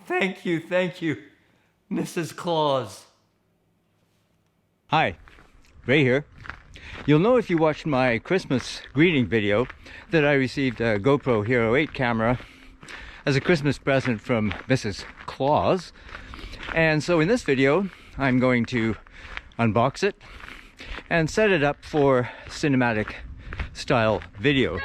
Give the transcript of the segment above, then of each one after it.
thank you, Mrs. Claus. Hi, Ray here. You'll know if you watched my Christmas greeting video that I received a GoPro Hero8 camera as a Christmas present from Mrs. Claus. And so in this video, I'm going to unbox it and set it up for cinematic style video.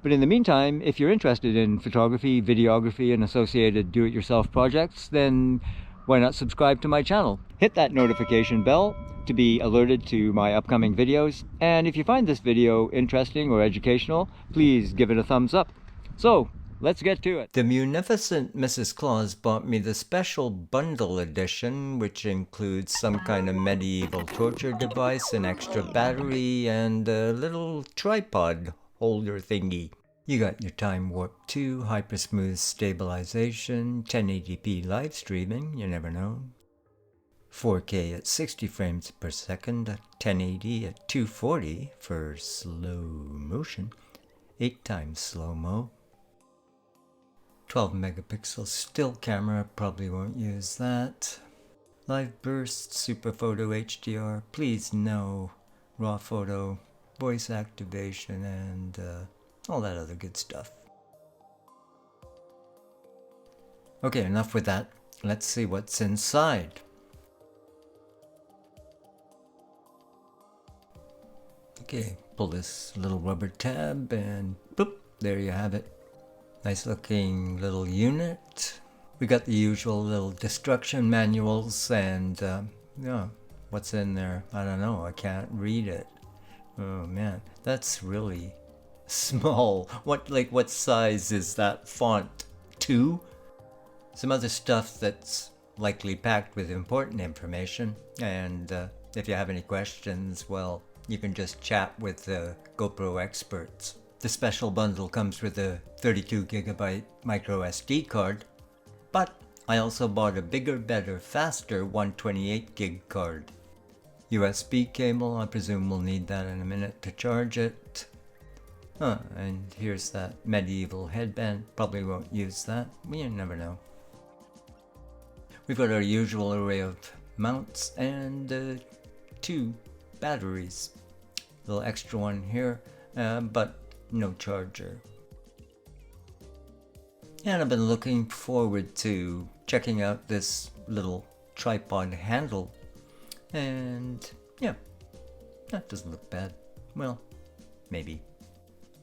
But in the meantime, if you're interested in photography, videography, and associated do-it-yourself projects, then why not subscribe to my channel? Hit that notification bell to be alerted to my upcoming videos. And if you find this video interesting or educational, please give it a thumbs up. So, let's get to it. The munificent Mrs. Claus bought me the special bundle edition, which includes some kind of medieval torture device, an extra battery, and a little tripod holder thingy. You got your time warp 2, hypersmooth stabilization, 1080p live streaming, you never know, 4K at 60 frames per second, 1080 at 240 for slow motion, 8 times slow-mo, 12 megapixel still camera, probably won't use that, live burst, super photo HDR, please no, raw photo, voice activation, and all that other good stuff. Okay, enough with that. Let's see what's inside. Okay, pull this little rubber tab and boop, there you have it. Nice looking little unit. We got the usual little destruction manuals and yeah, what's in there? I don't know, I can't read it. Oh man, that's really small. What size is that font? 2? Some other stuff that's likely packed with important information. And if you have any questions, well, you can just chat with the GoPro experts. The special bundle comes with a 32 gigabyte micro SD card, but I also bought a bigger, better, faster 128 gig card. USB cable, I presume we'll need that in a minute to charge it. And here's that medieval headband, probably won't use that, you never know. We've got our usual array of mounts and 2 batteries. A little extra one here, but no charger. And I've been looking forward to checking out this little tripod handle. And yeah, that doesn't look bad. Well, maybe.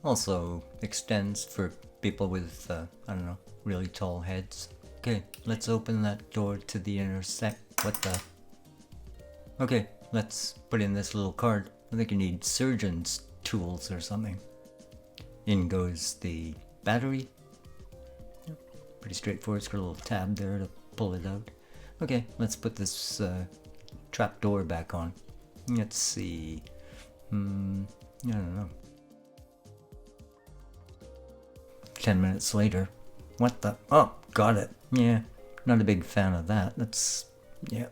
Also extends for people with, I don't know, really tall heads. Okay, let's open that door to the inner set. What the? Okay, let's put in this little card. I think you need surgeon's tools or something. In goes the battery. Yep, pretty straightforward. It's got a little tab there to pull it out. Okay, let's put this trap door back on. Let's see. I don't know. 10 minutes later. What the? Oh, got it. Yeah, not a big fan of that. That's, yeah.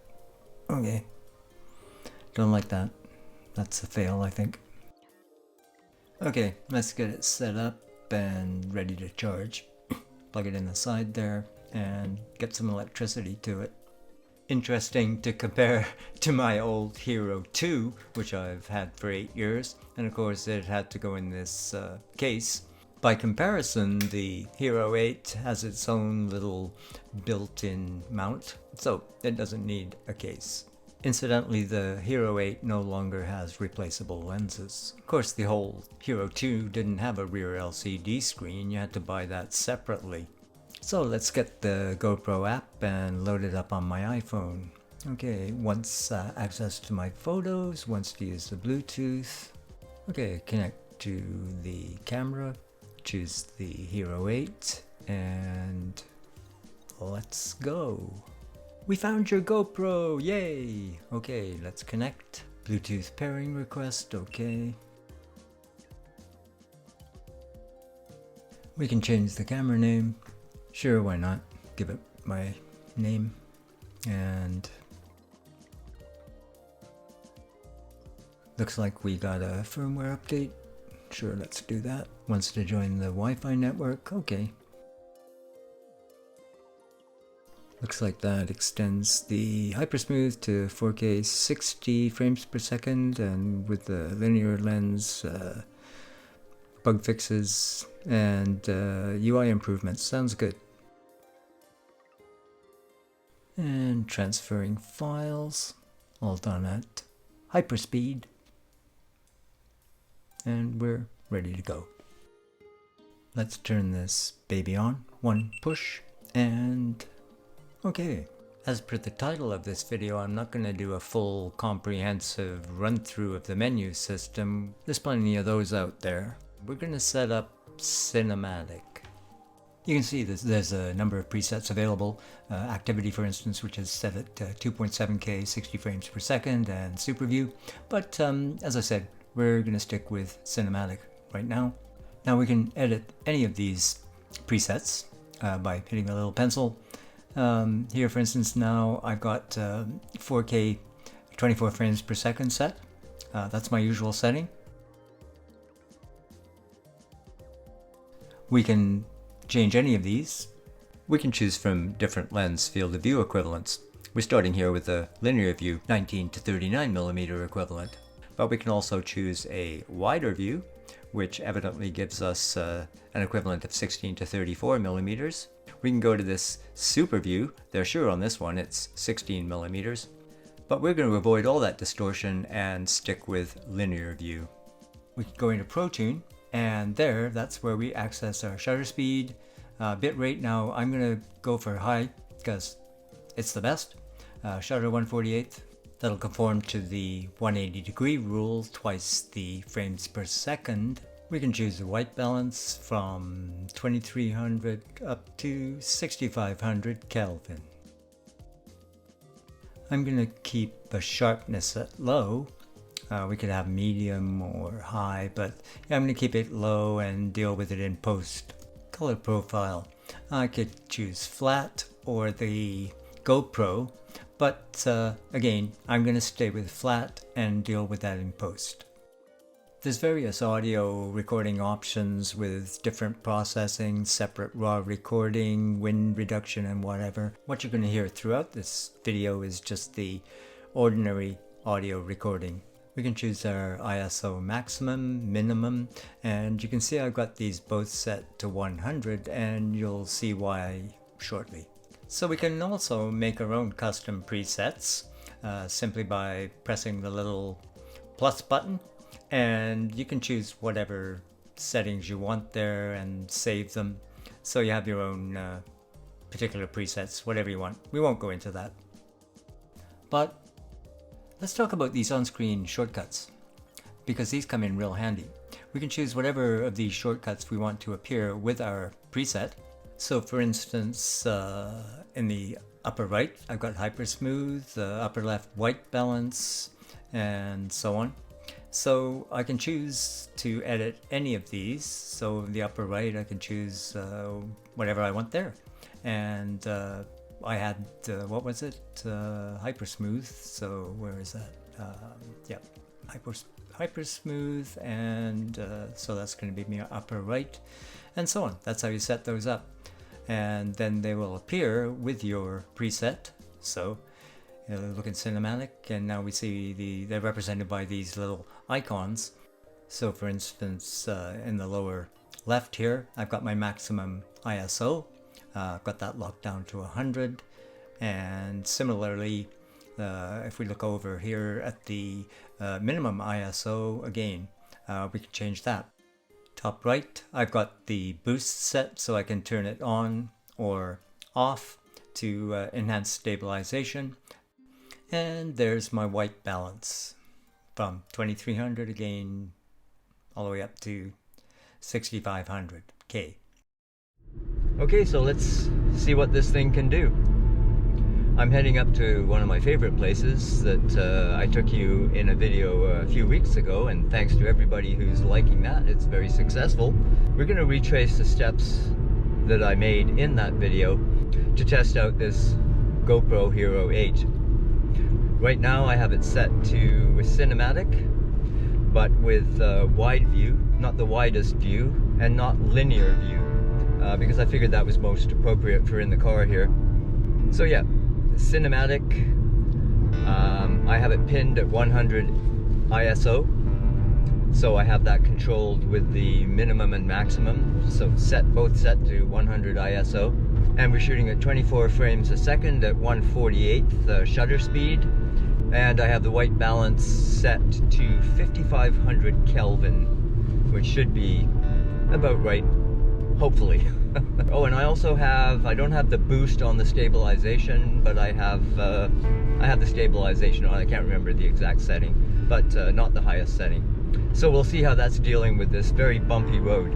Okay. Don't like that. That's a fail, I think. Okay, let's get it set up and ready to charge. Plug it in the side there and get some electricity to it. Interesting to compare to my old Hero 2, which I've had for 8 years, and of course it had to go in this case. By comparison, the Hero 8 has its own little built-in mount, so it doesn't need a case. Incidentally, the Hero 8 no longer has replaceable lenses. Of course, the whole Hero 2 didn't have a rear LCD screen, you had to buy that separately. So let's get the GoPro app and load it up on my iPhone. Okay, wants access to my photos, wants to use the Bluetooth. Okay, connect to the camera, choose the Hero 8, and let's go. We found your GoPro, yay! Okay, let's connect. Bluetooth pairing request, okay. We can change the camera name. Sure, why not? Give it my name. And looks like we got a firmware update. Sure, let's do that. Wants to join the Wi-Fi network. Okay. Looks like that extends the hypersmooth to 4K 60 frames per second, and with the linear lens, bug fixes and UI improvements. Sounds good. And transferring files, all done at hyperspeed. And we're ready to go. Let's turn this baby on. One push, and okay. As per the title of this video, I'm not going to do a full comprehensive run through of the menu system. There's plenty of those out there. We're going to set up cinematic. You can see there's a number of presets available. Activity, for instance, which is set at 2.7K 60 frames per second, and super view. But as I said, we're going to stick with cinematic right now. Now we can edit any of these presets by hitting the little pencil. Here, for instance, now I've got 4K 24 frames per second set. That's my usual setting. We can change any of these. We can choose from different lens field of view equivalents. We're starting here with a linear view, 19 to 39mm equivalent. But we can also choose a wider view, which evidently gives us an equivalent of 16 to 34mm. We can go to this super view. They're sure on this one it's 16mm. But we're going to avoid all that distortion and stick with linear view. We can go into ProTune, and that's where we access our shutter speed, bitrate. Now I'm going to go for high because it's the best. Shutter 1/48. That'll conform to the 180-degree rule, twice the frames per second. We can choose the white balance from 2300 up to 6500 Kelvin. I'm going to keep the sharpness at low. We could have medium or high, but I'm going to keep it low and deal with it in post. Color profile. I could choose flat or the GoPro, but again, I'm going to stay with flat and deal with that in post. There's various audio recording options with different processing, separate raw recording, wind reduction, and whatever. What you're going to hear throughout this video is just the ordinary audio recording. We can choose our ISO maximum, minimum, and you can see I've got these both set to 100, and you'll see why shortly. So we can also make our own custom presets simply by pressing the little plus button, and you can choose whatever settings you want there and save them. So you have your own particular presets, whatever you want. We won't go into that. But let's talk about these on-screen shortcuts, because these come in real handy. We can choose whatever of these shortcuts we want to appear with our preset. So for instance, in the upper right, I've got hypersmooth, upper left white balance, and so on. So I can choose to edit any of these. So in the upper right, I can choose whatever I want there. And I had, what was it? Hypersmooth. So where is that? Yeah, hypersmooth, and so that's going to be my upper right, and so on. That's how you set those up, and then they will appear with your preset. So look in cinematic, and now we see they're represented by these little icons. So for instance, in the lower left here, I've got my maximum ISO. I've got that locked down to 100, and similarly, if we look over here at the minimum ISO, again, we can change that. Top right, I've got the boost set, so I can turn it on or off to enhance stabilization. And there's my white balance from 2300 again, all the way up to 6500K. Okay, so let's see what this thing can do. I'm heading up to one of my favorite places that I took you in a video a few weeks ago, and thanks to everybody who's liking that, it's very successful. We're going to retrace the steps that I made in that video to test out this GoPro Hero 8. Right now I have it set to cinematic, but with wide view, not the widest view, and not linear view, because I figured that was most appropriate for in the car here. So yeah, cinematic. I have it pinned at 100 ISO, so I have that controlled with the minimum and maximum, so both set to 100 ISO. And we're shooting at 24 frames a second at 1/48th shutter speed. And I have the white balance set to 5500 Kelvin, which should be about right, hopefully. Oh, and I also have, I don't have the boost on the stabilization, but I have the stabilization on. I can't remember the exact setting, but not the highest setting. So we'll see how that's dealing with this very bumpy road.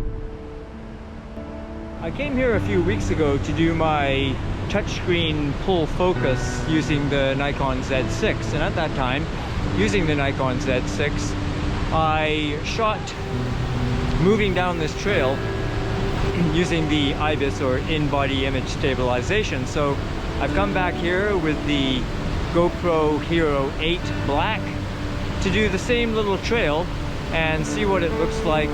I came here a few weeks ago to do my touchscreen pull focus using the Nikon Z6, and at that time, using the Nikon Z6, I shot moving down this trail using the IBIS, or in-body image stabilization. So I've come back here with the GoPro Hero8 Black to do the same little trail and see what it looks like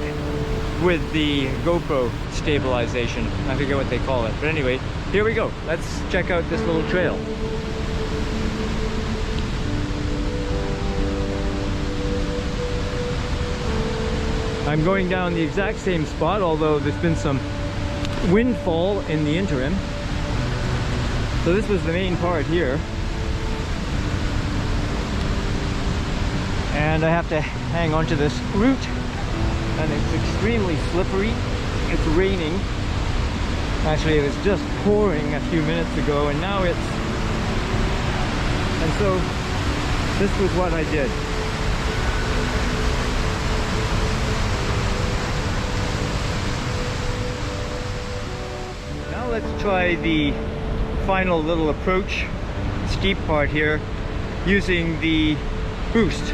with the GoPro stabilization. I forget what they call it, but anyway, here we go. Let's check out this little trail. I'm going down the exact same spot, although there's been some windfall in the interim. So this was the main part here. And I have to hang on to this root, and it's extremely slippery. It's raining. Actually, it was just pouring a few minutes ago, and now it's... And so this was what I did. Now let's try the final little approach, steep part here, using the boost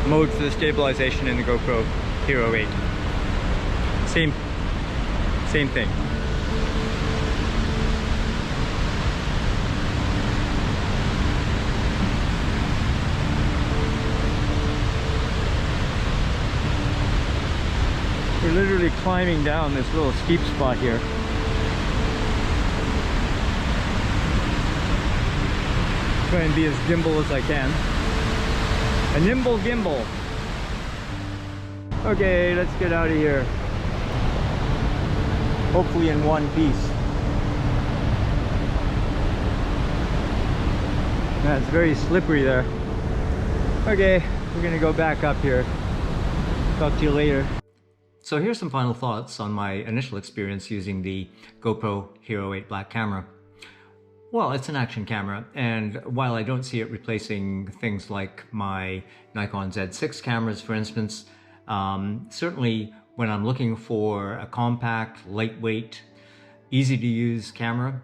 mode for the stabilization in the GoPro Hero 8. Same thing. We're literally climbing down this little steep spot here. Try and be as gimbal as I can. A nimble gimbal. Okay, let's get out of here. Hopefully in one piece. That's very slippery there. Okay, we're gonna go back up here. Talk to you later. So here's some final thoughts on my initial experience using the GoPro Hero8 Black camera. Well, it's an action camera, and while I don't see it replacing things like my Nikon Z6 cameras, for instance, certainly when I'm looking for a compact, lightweight, easy to use camera,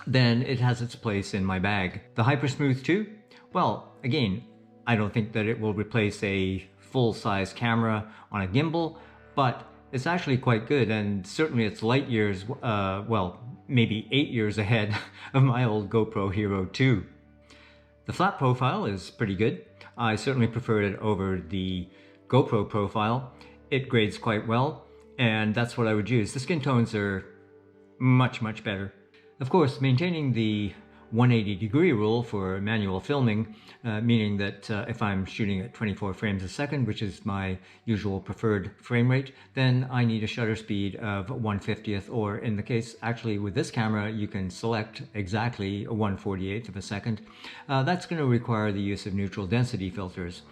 then it has its place in my bag. The Hypersmooth 2? Well, again, I don't think that it will replace a full-size camera on a gimbal, but it's actually quite good, and certainly it's light years, well, maybe 8 years ahead of my old GoPro Hero 2. The flat profile is pretty good. I certainly preferred it over the GoPro profile. It grades quite well, and that's what I would use. The skin tones are much, much better. Of course, maintaining the 180-degree rule for manual filming, meaning that if I'm shooting at 24 frames a second, which is my usual preferred frame rate, then I need a shutter speed of 1/50th, or in the case, actually with this camera, you can select exactly 1/48th of a second. That's going to require the use of neutral density filters.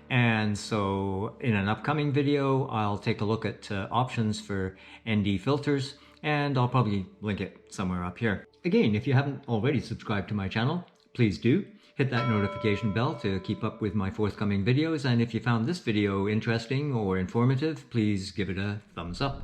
And so in an upcoming video, I'll take a look at options for ND filters, and I'll probably link it somewhere up here. Again, if you haven't already subscribed to my channel, please do. Hit that notification bell to keep up with my forthcoming videos, and if you found this video interesting or informative, please give it a thumbs up.